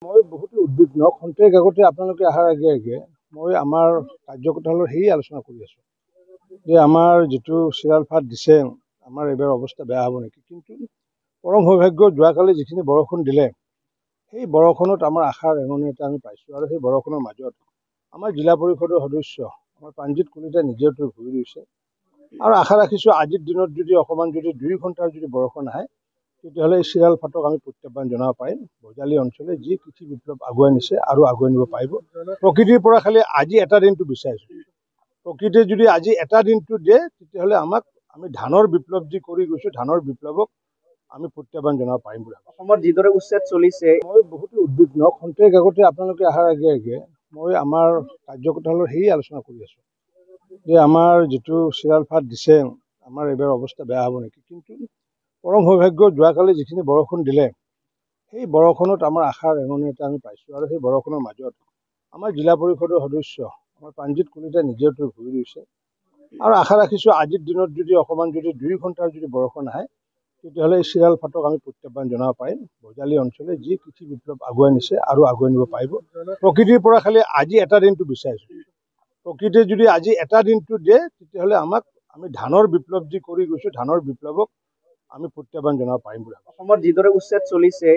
মই বহুতো উদ্বিগ্ন খন্তেক আগতে আপোনালোকে অহাৰ আগে আগে মই আমাৰ কাৰ্যকলাপৰ সেই আলোচনা কৰি আছোঁ যে আমাৰ যিটো চিৰালফাট দিছে আমাৰ এইবাৰ অৱস্থা বেয়া হ'ব নেকি। কিন্তু পৰম সৌভাগ্য যোৱাকালি যিখিনি বৰষুণ দিলে সেই বৰষুণত আমাৰ আশাৰ ৰেঙনি এটা আমি পাইছোঁ আৰু সেই বৰষুণৰ মাজত আমাৰ জিলা পৰিষদৰ সদস্য আমাৰ প্ৰাণজিৎ কলিতাই নিজেতো ঘূৰি গৈছে আৰু আশা ৰাখিছোঁ আজিৰ দিনত যদি অকণমান যদি 2 ঘণ্টাৰ যদি বৰষুণ আহে তেতিয়াহ'লে এই চিৰালফাটক আমি প্ৰত্যাহ্বান জনাব পাৰিম। বজালী অঞ্চলে যি কৃষি বিপ্লৱ আগুৱাই নিছে আৰু আগুৱাই নিব পাৰিব। প্ৰকৃতিৰ পৰা খালি আজি এটা দিনটো বিচাৰিছোঁ, প্ৰকৃতিয়ে যদি আজি এটা দিনটো দিয়ে তেতিয়াহ'লে আমি ধানৰ বিপ্লৱ যি কৰি গৈছোঁ ধানৰ বিপ্লৱক আমি প্ৰত্যাহ্বান জনাব পাৰিম বুলি ভাবোঁ। অসমত যিদৰে উচ্ছেদ চলিছে, মই বহুতো উদ্বিগ্ন খন্তেক আগতে আপোনালোকে অহাৰ আগে আগে মই আমাৰ কাৰ্যকলাপৰ সেই আলোচনা কৰি আছোঁ যে আমাৰ যিটো চিৰালফাট দিছে আমাৰ এইবাৰ অৱস্থা বেয়া হ'ব নেকি। কিন্তু পৰম সৌভাগ্য যোৱাকালি যিখিনি বৰষুণ দিলে সেই বৰষুণত আমাৰ আশাৰ ৰেঙনি এটা আমি পাইছোঁ আৰু সেই বৰষুণৰ মাজত আমাৰ জিলা পৰিষদৰ সদস্য আমাৰ প্ৰাণজিৎ কলিতাই নিজেতো ঘূৰি গৈছে আৰু আশা ৰাখিছোঁ আজিৰ দিনত যদি অকণমান যদি 2 ঘণ্টাৰ যদি বৰষুণ আহে তেতিয়াহ'লে এই চিৰালফাটক আমি প্ৰত্যাহ্বান জনাব পাৰিম। বজালী অঞ্চলে যি কৃষি বিপ্লৱ আগুৱাই নিছে আৰু আগুৱাই নিব পাৰিব। প্ৰকৃতিৰ পৰা খালি আজি এটা দিনটো বিচাৰিছোঁ, প্ৰকৃতিয়ে যদি আজি এটা দিনটো দিয়ে তেতিয়াহ'লে আমি ধানৰ বিপ্লৱ যি কৰি গৈছোঁ ধানৰ বিপ্লৱক আমি প্ৰত্যাহ্বান জনাব পাৰিম বুলি ভাবোঁ। অসমত যিদৰে উচ্ছেদ চলিছে